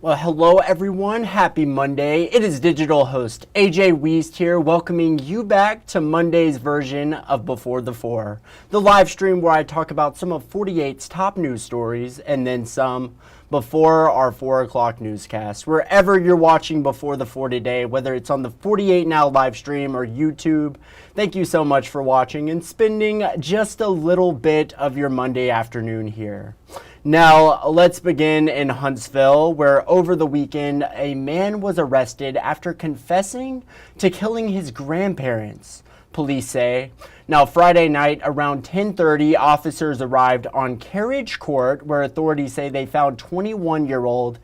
Well, hello everyone. Happy Monday. It is digital host AJ Wuest here, welcoming you back to Monday's version of Before the Four, the live stream where I talk about some of 48's top news stories and then some before our 4 o'clock newscast. Wherever you're watching Before the Four today, whether it's on the 48 Now live stream or YouTube, thank you so much for watching and spending just a little bit of your Monday afternoon here. Now, let's begin in Huntsville, where over the weekend, a man was arrested after confessing to killing his grandparents, police say. Now, Friday night around 10:30, officers arrived on Carriage Court, where authorities say they found 21-year-old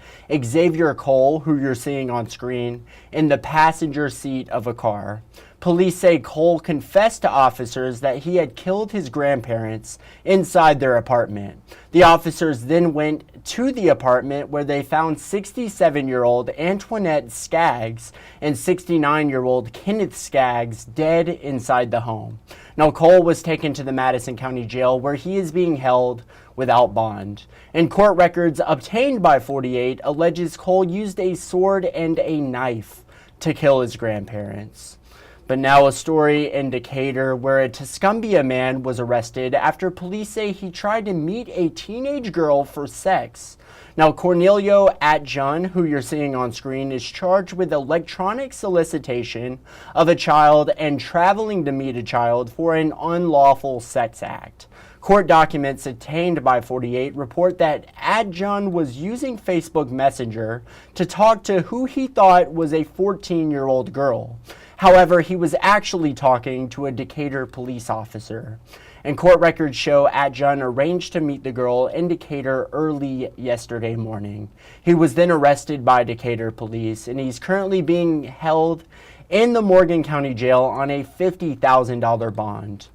Xavier Cole, who you're seeing on screen, in the passenger seat of a car. Police say Cole confessed to officers that he had killed his grandparents inside their apartment. The officers then went to the apartment where they found 67-year-old Antoinette Skaggs and 69-year-old Kenneth Skaggs dead inside the home. Now, Cole was taken to the Madison County Jail where he is being held without bond. And court records obtained by 48 alleges Cole used a sword and a knife to kill his grandparents. But now a story in Decatur where a Tuscumbia man was arrested after police say he tried to meet a teenage girl for sex. Now, Cornelio Atjun, who you're seeing on screen, is charged with electronic solicitation of a child and traveling to meet a child for an unlawful sex act. Court documents obtained by 48 report that Atjun was using Facebook Messenger to talk to who he thought was a 14-year-old girl. However, he was actually talking to a Decatur police officer. And court records show Atjun arranged to meet the girl in Decatur early yesterday morning. He was then arrested by Decatur police, and he's currently being held in the Morgan County Jail on a $50,000 bond.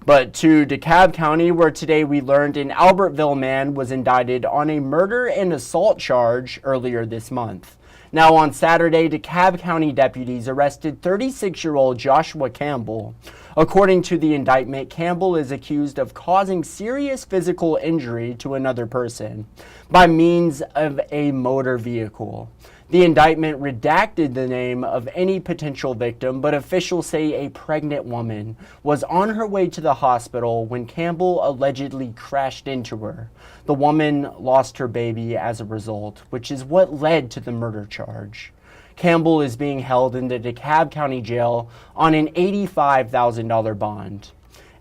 But to DeKalb County, where today we learned an Albertville man was indicted on a murder and assault charge earlier this month. Now, on Saturday, DeKalb County deputies arrested 36-year-old Joshua Campbell. According to the indictment, Campbell is accused of causing serious physical injury to another person by means of a motor vehicle. The indictment redacted the name of any potential victim, but officials say a pregnant woman was on her way to the hospital when Campbell allegedly crashed into her. The woman lost her baby as a result, which is what led to the murder charge. Campbell is being held in the DeKalb County Jail on an $85,000 bond.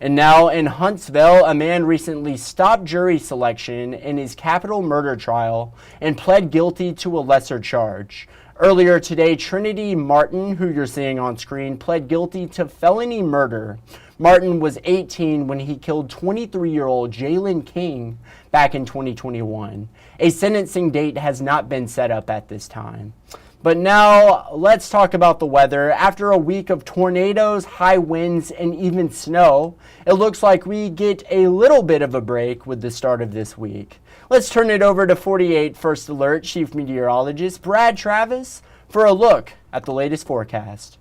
And now in Huntsville, a man recently stopped jury selection in his capital murder trial and pled guilty to a lesser charge. Earlier today, Trinity Martin, who you're seeing on screen, pled guilty to felony murder. Martin was 18 when he killed 23-year-old Jalen King back in 2021. A sentencing date has not been set up at this time. But now let's talk about the weather. After a week of tornadoes, high winds, and even snow, it looks like we get a little bit of a break with the start of this week. Let's turn it over to 48 First Alert Chief Meteorologist Brad Travis for a look at the latest forecast.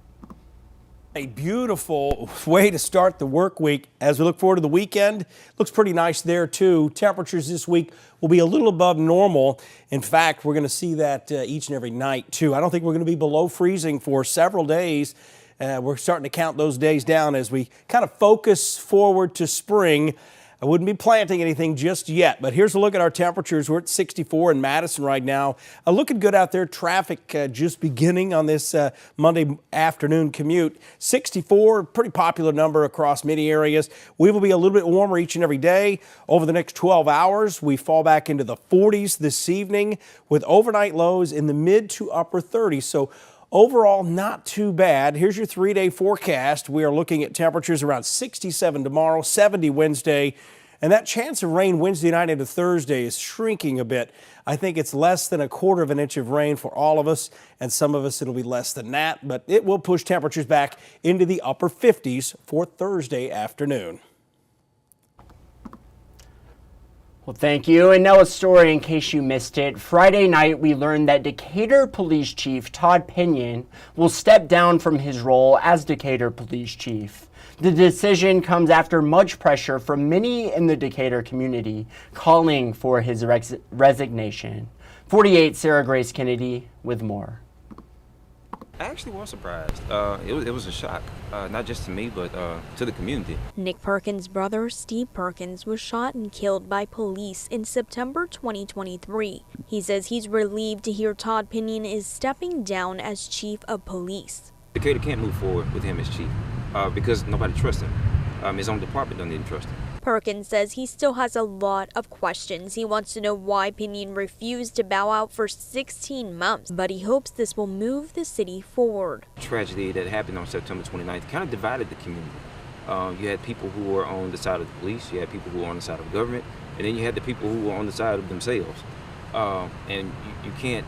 A beautiful way to start the work week as we look forward to the weekend. Looks pretty nice there too. Temperatures this week will be a little above normal. In fact, we're going to see that each and every night too. I don't think we're going to be below freezing for several days. We're starting to count those days down as we kind of focus forward to spring. I wouldn't be planting anything just yet, but here's a look at our temperatures. We're at 64 in Madison right now. Looking good out there. Traffic just beginning on this Monday afternoon commute. 64, pretty popular number across many areas. We will be a little bit warmer each and every day. Over the next 12 hours, we fall back into the 40s this evening with overnight lows in the mid to upper 30s. So overall, not too bad. Here's your 3-day forecast. We are looking at temperatures around 67 tomorrow, 70 Wednesday, and that chance of rain Wednesday night into Thursday is shrinking a bit. I think it's less than 1/4 of an inch of rain for all of us, and some of us it'll be less than that, but it will push temperatures back into the upper 50s for Thursday afternoon. Well, thank you. And now a story in case you missed it. Friday night, we learned that Decatur Police Chief Todd Pinion will step down from his role as Decatur Police Chief. The decision comes after much pressure from many in the Decatur community calling for his resignation. 48 Sarah Grace Kennedy with more. I actually was surprised. It was a shock, not just to me, but to the community. Nick Perkins' brother, Steve Perkins, was shot and killed by police in September 2023. He says he's relieved to hear Todd Pinion is stepping down as chief of police. Decatur can't move forward with him as chief because nobody trusts him. His own department doesn't even trust him. Perkins says he still has a lot of questions. He wants to know why Pinion refused to bow out for 16 months, but he hopes this will move the city forward. The tragedy that happened on September 29th kind of divided the community. You had people who were on the side of the police, you had people who were on the side of the government, and then you had the people who were on the side of themselves. And you can't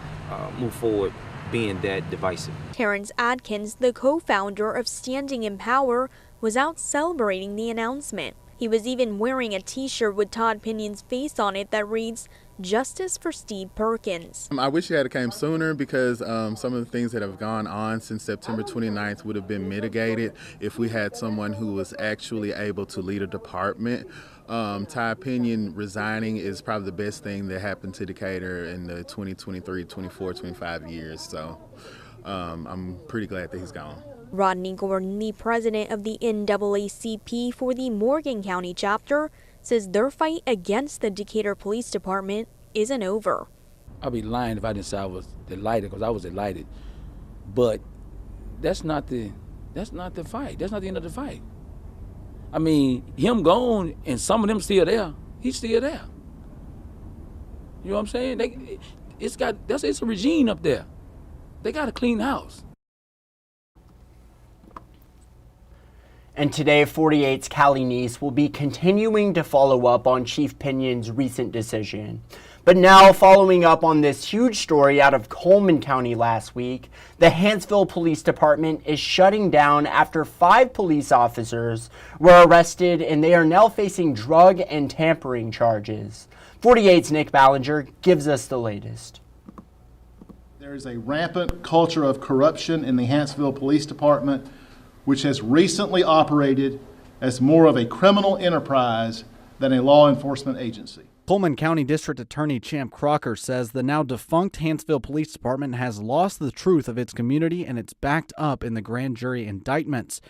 move forward being that divisive. Terrence Adkins, the co-founder of Standing in Power, was out celebrating the announcement. He was even wearing a t-shirt with Todd Pinion's face on it that reads, "Justice for Steve Perkins." I wish it had came sooner because some of the things that have gone on since September 29th would have been mitigated if we had someone who was actually able to lead a department. Todd Pinion resigning is probably the best thing that happened to Decatur in the 2023, 24, 25 years. So I'm pretty glad that he's gone. Rodney Gordon, the president of the NAACP for the Morgan County chapter, says their fight against the Decatur Police Department isn't over. I'd be lying if I didn't say I was delighted, because I was delighted. But that's not the fight. That's not the end of the fight. I mean, him gone and some of them still there. He's still there. You know what I'm saying? It's a regime up there. They got to clean the house. And today, 48's Callie Neese will be continuing to follow up on Chief Pinion's recent decision. But now, following up on this huge story out of Coleman County last week, the Hanceville Police Department is shutting down after 5 police officers were arrested and they are now facing drug and tampering charges. 48's Nick Ballinger gives us the latest. There is a rampant culture of corruption in the Hanceville Police Department, which has recently operated as more of a criminal enterprise than a law enforcement agency. Coleman County District Attorney Champ Crocker says the now defunct Hanceville Police Department has lost the truth of its community and it's backed up in the grand jury indictments.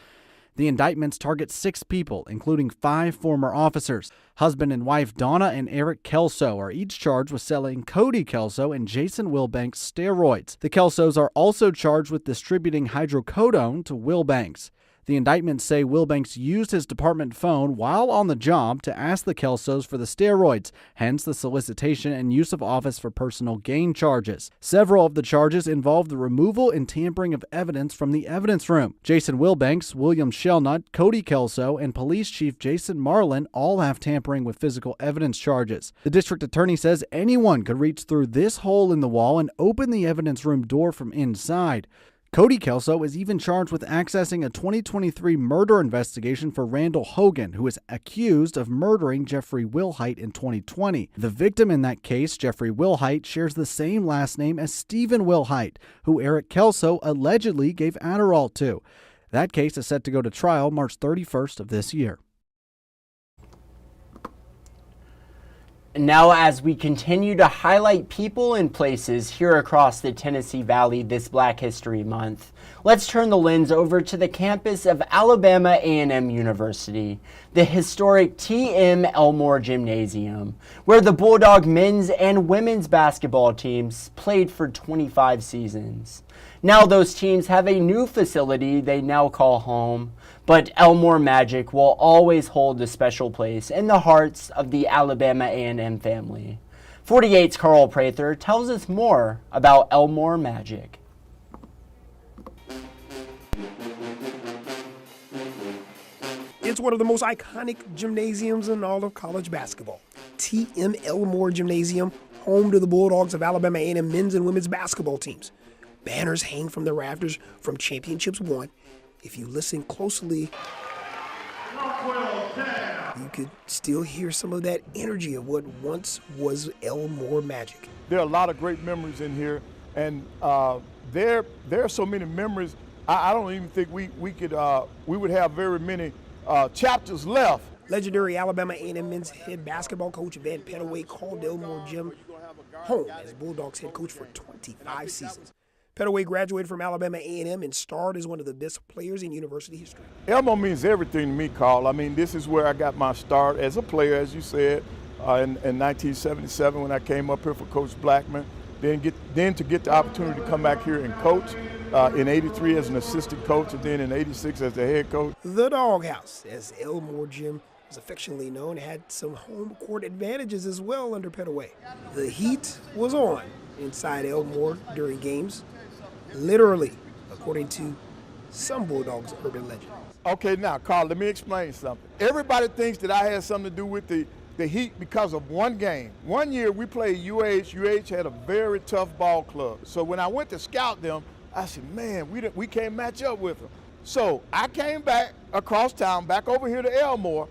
The indictments target 6 people, including 5 former officers. Husband and wife Donna and Eric Kelso are each charged with selling Cody Kelso and Jason Wilbanks steroids. The Kelsos are also charged with distributing hydrocodone to Wilbanks. The indictments say Wilbanks used his department phone while on the job to ask the Kelsos for the steroids, hence the solicitation and use of office for personal gain charges. Several of the charges involve the removal and tampering of evidence from the evidence room. Jason Wilbanks, William Shelnut, Cody Kelso, and Police Chief Jason Marlin all have tampering with physical evidence charges. The district attorney says anyone could reach through this hole in the wall and open the evidence room door from inside. Cody Kelso is even charged with accessing a 2023 murder investigation for Randall Hogan, who is accused of murdering Jeffrey Wilhite in 2020. The victim in that case, Jeffrey Wilhite, shares the same last name as Stephen Wilhite, who Eric Kelso allegedly gave Adderall to. That case is set to go to trial March 31st of this year. Now, as we continue to highlight people and places here across the Tennessee Valley this Black History Month, let's turn the lens over to the campus of Alabama A&M University, the historic T.M. Elmore Gymnasium, where the Bulldog men's and women's basketball teams played for 25 seasons. Now those teams have a new facility they now call home, but Elmore Magic will always hold a special place in the hearts of the Alabama A&M family. 48's Carl Prather tells us more about Elmore Magic. It's one of the most iconic gymnasiums in all of college basketball. T.M. Elmore Gymnasium, home to the Bulldogs of Alabama A&M men's and women's basketball teams. Banners hang from the rafters from championships won. If you listen closely, you could still hear some of that energy of what once was Elmore Magic. There are a lot of great memories in here, and there are so many memories. I don't even think we would have very many chapters left. Legendary Alabama A&M men's head basketball coach Van Pettaway called Elmore Gym home as Bulldogs head coach for 25 seasons. Pettaway graduated from Alabama A&M and starred as one of the best players in university history. Elmo means everything to me, Carl. I mean, this is where I got my start as a player, as you said, in 1977 when I came up here for Coach Blackman. Then to get the opportunity to come back here and coach in '83 as an assistant coach, and then in '86 as the head coach. The Doghouse, as Elmore Gym was affectionately known, had some home court advantages as well under Pettaway. The heat was on inside Elmore during games, literally, according to some Bulldogs urban legend. Okay, now, Carl, let me explain something. Everybody thinks that I had something to do with the heat because of one game. One year we played UH. UH had a very tough ball club. So when I went to scout them, I said, man, we can't match up with them. So I came back across town, back over here to Elmore.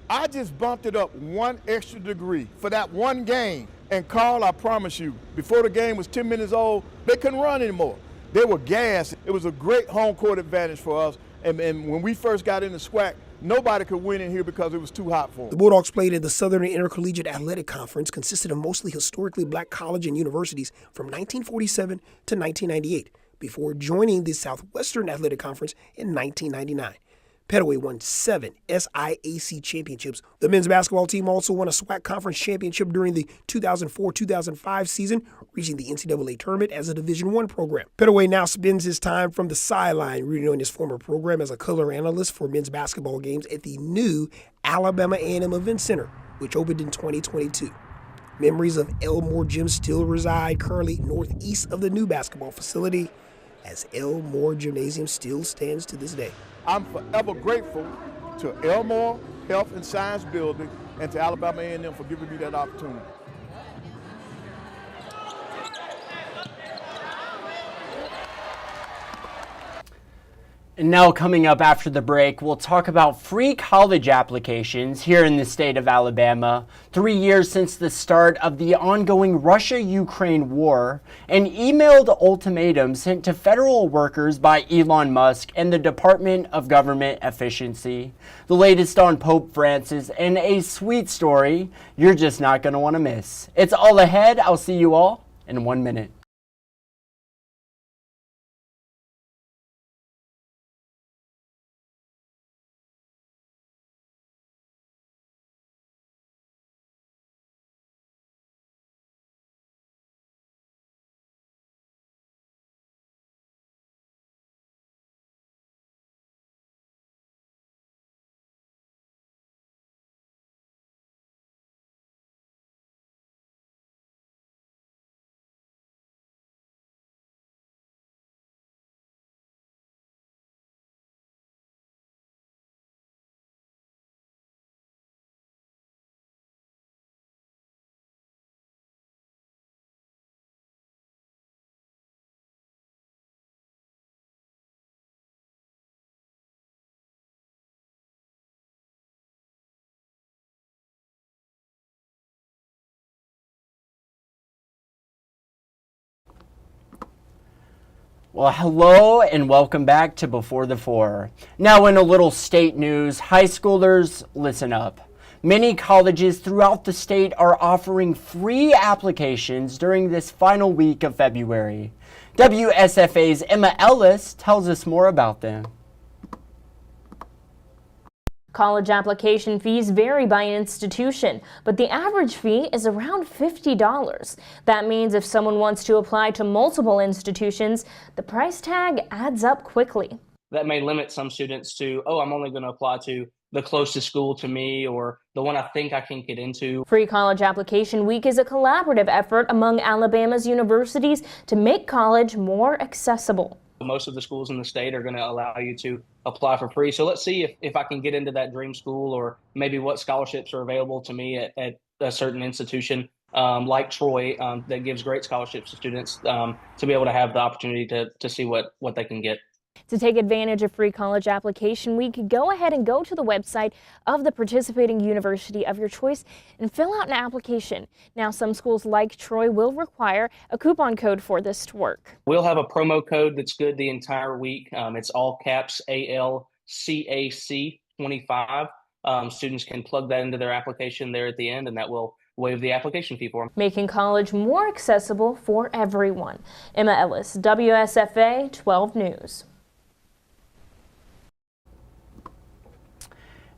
I just bumped it up 1 extra degree for that one game. And Carl, I promise you, before the game was 10 minutes old, they couldn't run anymore. They were gassed. It was a great home court advantage for us. And when we first got in the SWAC, nobody could win in here because it was too hot for them. The Bulldogs played at the Southern Intercollegiate Athletic Conference, consisted of mostly historically black colleges and universities from 1947 to 1998, before joining the Southwestern Athletic Conference in 1999. Pettaway won 7 SIAC championships. The men's basketball team also won a SWAC conference championship during the 2004-2005 season, reaching the NCAA tournament as a Division I program. Pettaway now spends his time from the sideline, rooting on his former program as a color analyst for men's basketball games at the new Alabama A&M Event Center, which opened in 2022. Memories of Elmore Gym still reside currently northeast of the new basketball facility, as Elmore Gymnasium still stands to this day. I'm forever grateful to Elmore Health and Science Building and to Alabama A&M for giving me that opportunity. And now, coming up after the break, we'll talk about free college applications here in the state of Alabama, 3 years since the start of the ongoing Russia-Ukraine war, an emailed ultimatum sent to federal workers by Elon Musk and the Department of Government Efficiency, the latest on Pope Francis, and a sweet story you're just not going to want to miss. It's all ahead. I'll see you all in 1 minute. Well, hello and welcome back to Before the Four. Now in a little state news, high schoolers, listen up. Many colleges throughout the state are offering free applications during this final week of February. WSFA's Emma Ellis tells us more about them. College application fees vary by institution, but the average fee is around $50. That means if someone wants to apply to multiple institutions, the price tag adds up quickly. That may limit some students to, oh, I'm only going to apply to the closest school to me or the one I think I can get into. Free College Application Week is a collaborative effort among Alabama's universities to make college more accessible. Most of the schools in the state are going to allow you to apply for free. So let's see if I can get into that dream school, or maybe what scholarships are available to me at a certain institution like Troy that gives great scholarships to students to be able to have the opportunity to see what they can get. To take advantage of Free College Application Week, go ahead and go to the website of the participating university of your choice and fill out an application. Now, some schools like Troy will require a coupon code for this to work. We'll have a promo code that's good the entire week. It's all caps ALCAC 25. Students can plug that into their application there at the end, and that will waive the application fee for them. Making college more accessible for everyone. Emma Ellis, WSFA 12 News.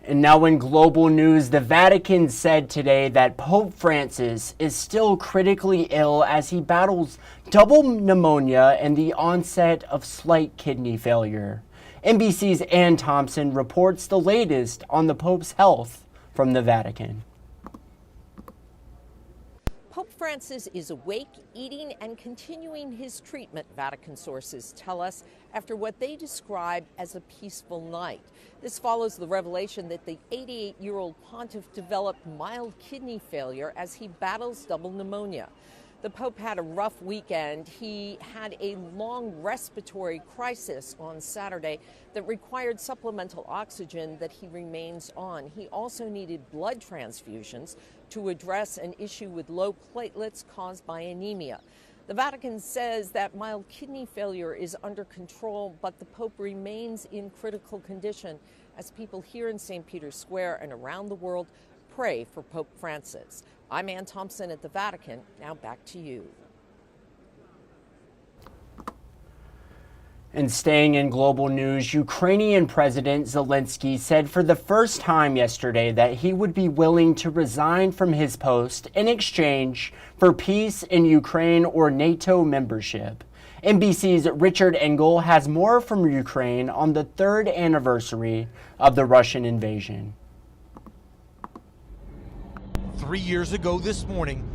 And now in global news, the Vatican said today that Pope Francis is still critically ill as he battles double pneumonia and the onset of slight kidney failure. NBC's Ann Thompson reports the latest on the Pope's health from the Vatican. Pope Francis is awake, eating, and continuing his treatment, Vatican sources tell us, after what they describe as a peaceful night. This follows the revelation that the 88-year-old pontiff developed mild kidney failure as he battles double pneumonia. The Pope had a rough weekend. He had a long respiratory crisis on Saturday that required supplemental oxygen that he remains on. He also needed blood transfusions to address an issue with low platelets caused by anemia. The Vatican says that mild kidney failure is under control, but the Pope remains in critical condition as people here in St. Peter's Square and around the world pray for Pope Francis. I'm Ann Thompson at the Vatican. Now back to you. And staying in global news, Ukrainian President Zelensky said for the first time yesterday that he would be willing to resign from his post in exchange for peace in Ukraine or NATO membership. NBC's Richard Engel has more from Ukraine on the third anniversary of the Russian invasion. 3 years ago this morning,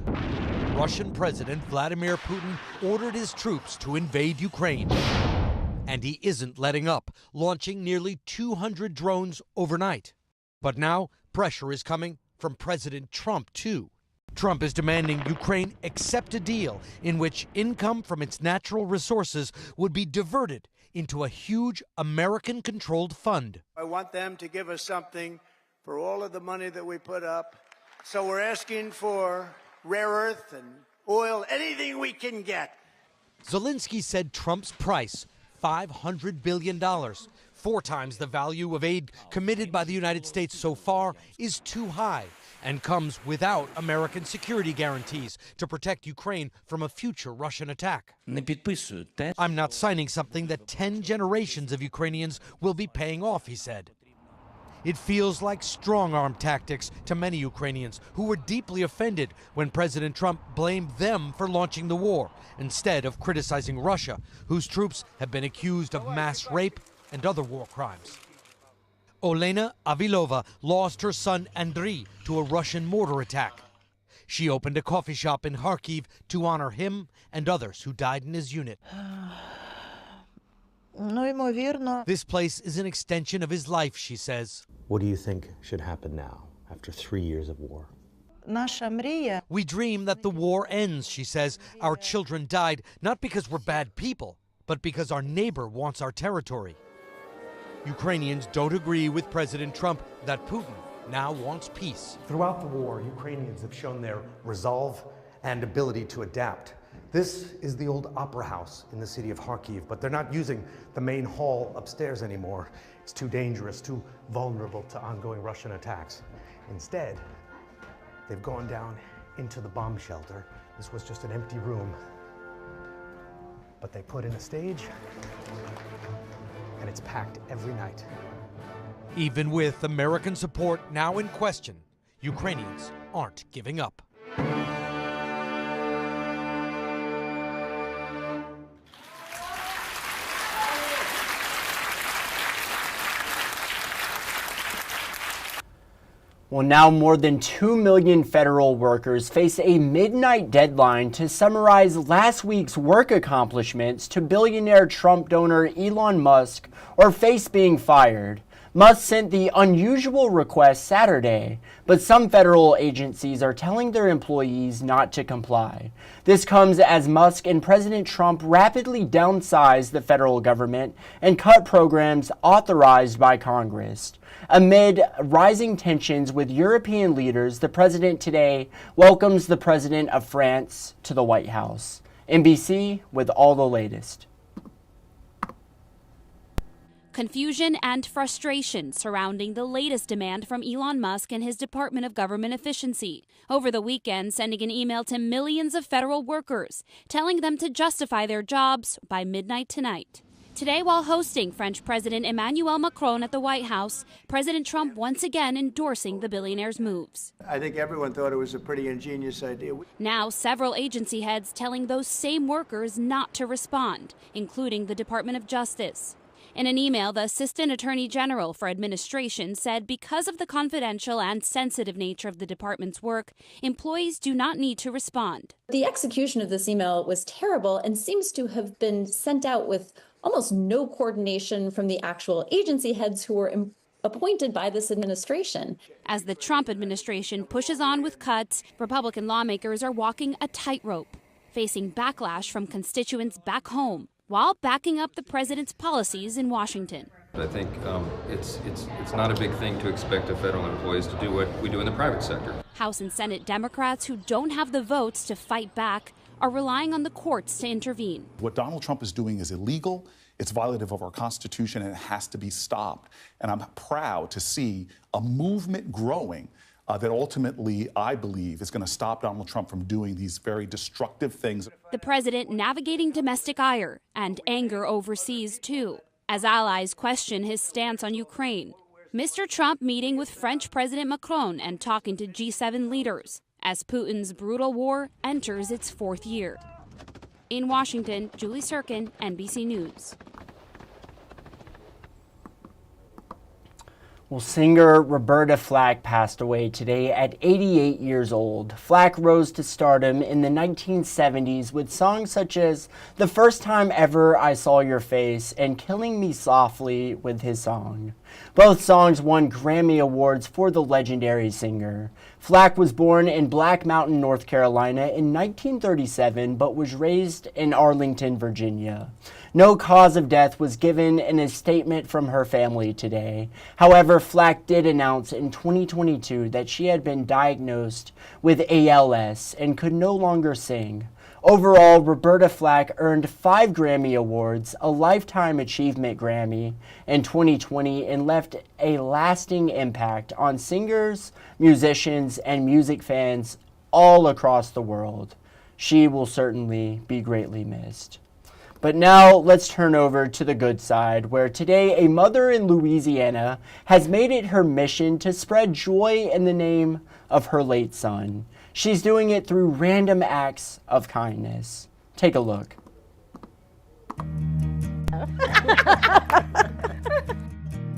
Russian President Vladimir Putin ordered his troops to invade Ukraine. And he isn't letting up, launching nearly 200 drones overnight. But now, pressure is coming from President Trump, too. Trump is demanding Ukraine accept a deal in which income from its natural resources would be diverted into a huge American-controlled fund. I want them to give us something for all of the money that we put up. So we're asking for rare earth and oil, anything we can get. Zelensky said Trump's price, $500 billion, 4 times the value of aid committed by the United States so far, is too high and comes without American security guarantees to protect Ukraine from a future Russian attack. I'm not signing something that 10 generations of Ukrainians will be paying off, he said. It feels like strong-arm tactics to many Ukrainians who were deeply offended when President Trump blamed them for launching the war instead of criticizing Russia, whose troops have been accused of mass rape and other war crimes. Olena Avilova lost her son Andriy to a Russian mortar attack. She opened a coffee shop in Kharkiv to honor him and others who died in his unit. This place is an extension of his life, she says. What do you think should happen now, after 3 years of war? We dream that the war ends, she says. Our children died, not because we're bad people, but because our neighbor wants our territory. Ukrainians don't agree with President Trump that Putin now wants peace. Throughout the war, Ukrainians have shown their resolve and ability to adapt. This is the old opera house in the city of Kharkiv, but they're not using the main hall upstairs anymore. It's too dangerous, too vulnerable to ongoing Russian attacks. Instead, they've gone down into the bomb shelter. This was just an empty room. But they put in a stage, and it's packed every night. Even with American support now in question, Ukrainians aren't giving up. Well, now more than 2 million federal workers face a midnight deadline to summarize last week's work accomplishments to billionaire Trump donor Elon Musk or face being fired. Musk sent the unusual request Saturday, but some federal agencies are telling their employees not to comply. This comes as Musk and President Trump rapidly downsized the federal government and cut programs authorized by Congress. Amid rising tensions with European leaders, the president today welcomes the president of France to the White House. NBC with all the latest. confusion and frustration surrounding the latest demand from Elon Musk and his Department of Government Efficiency. Over the weekend, sending an email to millions of federal workers, telling them to justify their jobs by midnight tonight. Today, while hosting French President Emmanuel Macron at the White House, President Trump once again endorsing the billionaire's moves. I think everyone thought it was a pretty ingenious idea. Now, several agency heads telling those same workers not to respond, including the Department of Justice. In an email, the Assistant Attorney General for Administration said because of the confidential and sensitive nature of the department's work, employees do not need to respond. The execution of this email was terrible and seems to have been sent out with almost no coordination from the actual agency heads who were appointed by this administration. As the Trump administration pushes on with cuts, Republican lawmakers are walking a tightrope, facing backlash from constituents back home, while backing up the president's policies in Washington. I think it's not a big thing to expect of federal employees to do what we do in the private sector. House and Senate Democrats who don't have the votes to fight back are relying on the courts to intervene. What Donald Trump is doing is illegal, it's violative of our Constitution, and it has to be stopped. And I'm proud to see a movement growing that ultimately, I believe, is going to stop Donald Trump from doing these very destructive things. The president navigating domestic ire and anger overseas, too, as allies question his stance on Ukraine. Mr. Trump meeting with French President Macron and talking to G7 leaders as Putin's brutal war enters its fourth year. In Washington, Julie Sirkin, NBC News. Well, singer Roberta Flack passed away today at 88 years old. Flack rose to stardom in the 1970s with songs such as The First Time Ever I Saw Your Face and Killing Me Softly with his song. Both songs won Grammy Awards for the legendary singer. Flack was born in Black Mountain, North Carolina in 1937, but was raised in Arlington, Virginia. No cause of death was given in a statement from her family today. However, Flack did announce in 2022 that she had been diagnosed with ALS and could no longer sing. Overall, Roberta Flack earned 5 Grammy Awards, a Lifetime Achievement Grammy in 2020, and left a lasting impact on singers, musicians, and music fans all across the world. She will certainly be greatly missed. But now let's turn over to the good side, where today a mother in Louisiana has made it her mission to spread joy in the name of her late son. She's doing it through random acts of kindness. Take a look.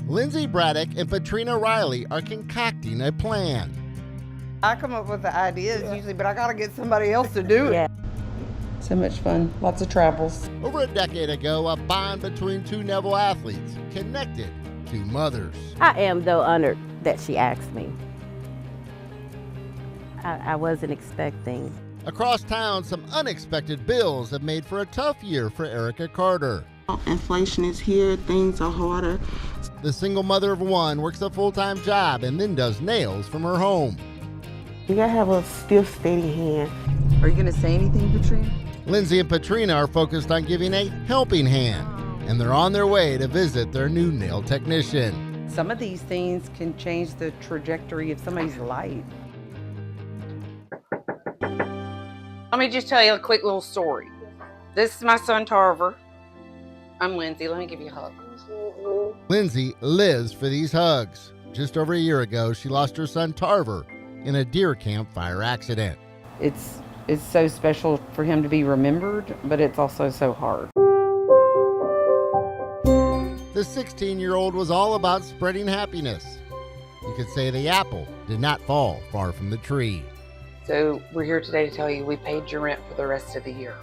Lindsay Braddock and Patrina Riley are concocting a plan. I come up with the ideas usually, but I gotta get somebody else to do it. Yeah. So much fun, lots of travels. Over a decade ago, a bond between two Neville athletes connected two mothers. I am, though, honored that she asked me. I wasn't expecting. Across town, some unexpected bills have made for a tough year for Erica Carter. Inflation is here, things are harder. The single mother of one works a full-time job and then does nails from her home. You gotta have a stiff, steady hand. Are you gonna say anything, Patrina? Lindsay and Patrina are focused on giving a helping hand, and they're on their way to visit their new nail technician. Some of these things can change the trajectory of somebody's life. Let me just tell you a quick little story. This is my son, Tarver. I'm Lindsay. Let me give you a hug. Lindsay lives for these hugs. Just over a year ago, she lost her son, Tarver, in a deer camp fire accident. It's so special for him to be remembered, but it's also so hard. The 16-year-old was all about spreading happiness. You could say the apple did not fall far from the tree. So we're here today to tell you we paid your rent for the rest of the year.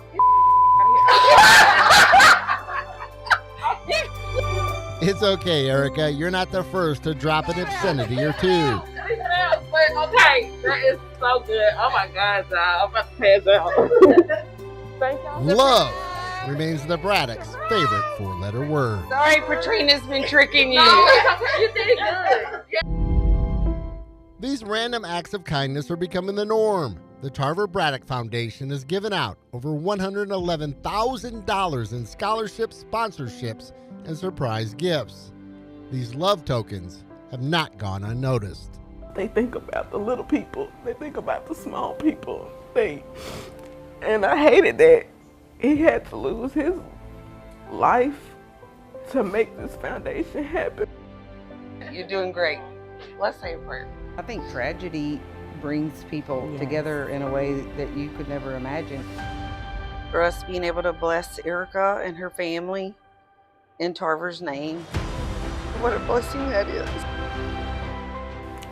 It's okay, Erica. You're not the first to drop an obscenity or two. Okay, that is so good. Oh my God, I'm about to pass out. Thank y'all. Love remains the Braddock's favorite 4-letter word. Sorry, Patrina's been tricking you. No, you did good. These random acts of kindness are becoming the norm. The Tarver Braddock Foundation has given out over $111,000 in scholarships, sponsorships, and surprise gifts. These love tokens have not gone unnoticed. They think about the little people. They think about the small people. And I hated that he had to lose his life to make this foundation happen. You're doing great. Let's say a prayer. I think tragedy brings people together in a way that you could never imagine. For us being able to bless Erica and her family in Tarver's name. What a blessing that is.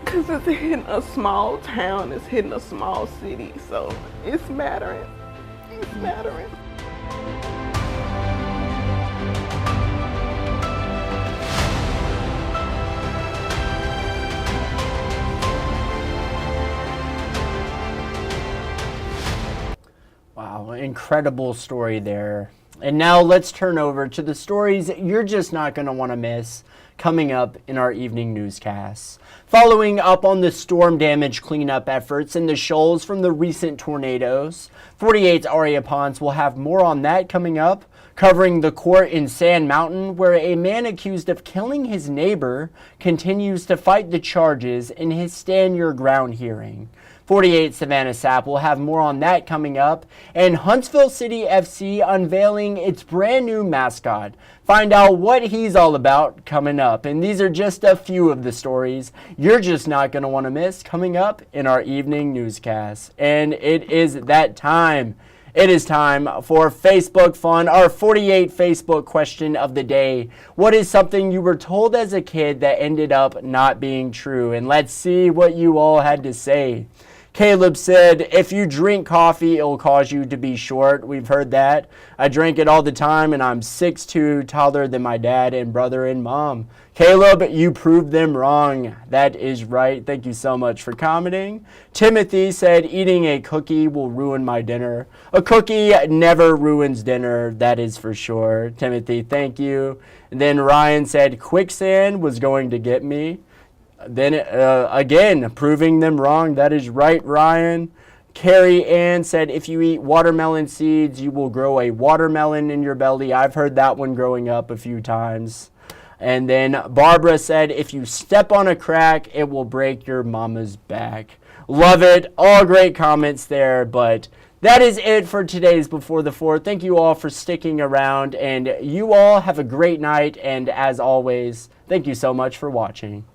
Because it's hitting a small town, it's hitting a small city, so it's mattering. It's mattering. Wow, incredible story there. And now let's turn over to the stories you're just not going to want to miss coming up in our evening newscasts. Following up on the storm damage cleanup efforts in the shoals from the recent tornadoes, 48's Aria Ponce will have more on that coming up, covering the court in Sand Mountain, where a man accused of killing his neighbor continues to fight the charges in his Stand Your Ground hearing. 48 Savannah Sapp will have more on that coming up, and Huntsville City FC unveiling its brand new mascot. Find out what he's all about coming up, and these are just a few of the stories you're just not going to want to miss coming up in our evening newscast. And it is that time. It is time for Facebook Fun, our 48 Facebook question of the day. What is something you were told as a kid that ended up not being true? And let's see what you all had to say. Caleb said, if you drink coffee, it'll cause you to be short. We've heard that. I drink it all the time, and I'm 6'2", taller than my dad and brother and mom. Caleb, you proved them wrong. That is right. Thank you so much for commenting. Timothy said, eating a cookie will ruin my dinner. A cookie never ruins dinner, that is for sure. Timothy, thank you. And then Ryan said, quicksand was going to get me. Then again, proving them wrong. That is right, Ryan. Carrie Ann said, if you eat watermelon seeds, you will grow a watermelon in your belly. I've heard that one growing up a few times. And then Barbara said, if you step on a crack, it will break your mama's back. Love it. All great comments there. But that is it for today's Before the Four. Thank you all for sticking around. And you all have a great night. And as always, thank you so much for watching.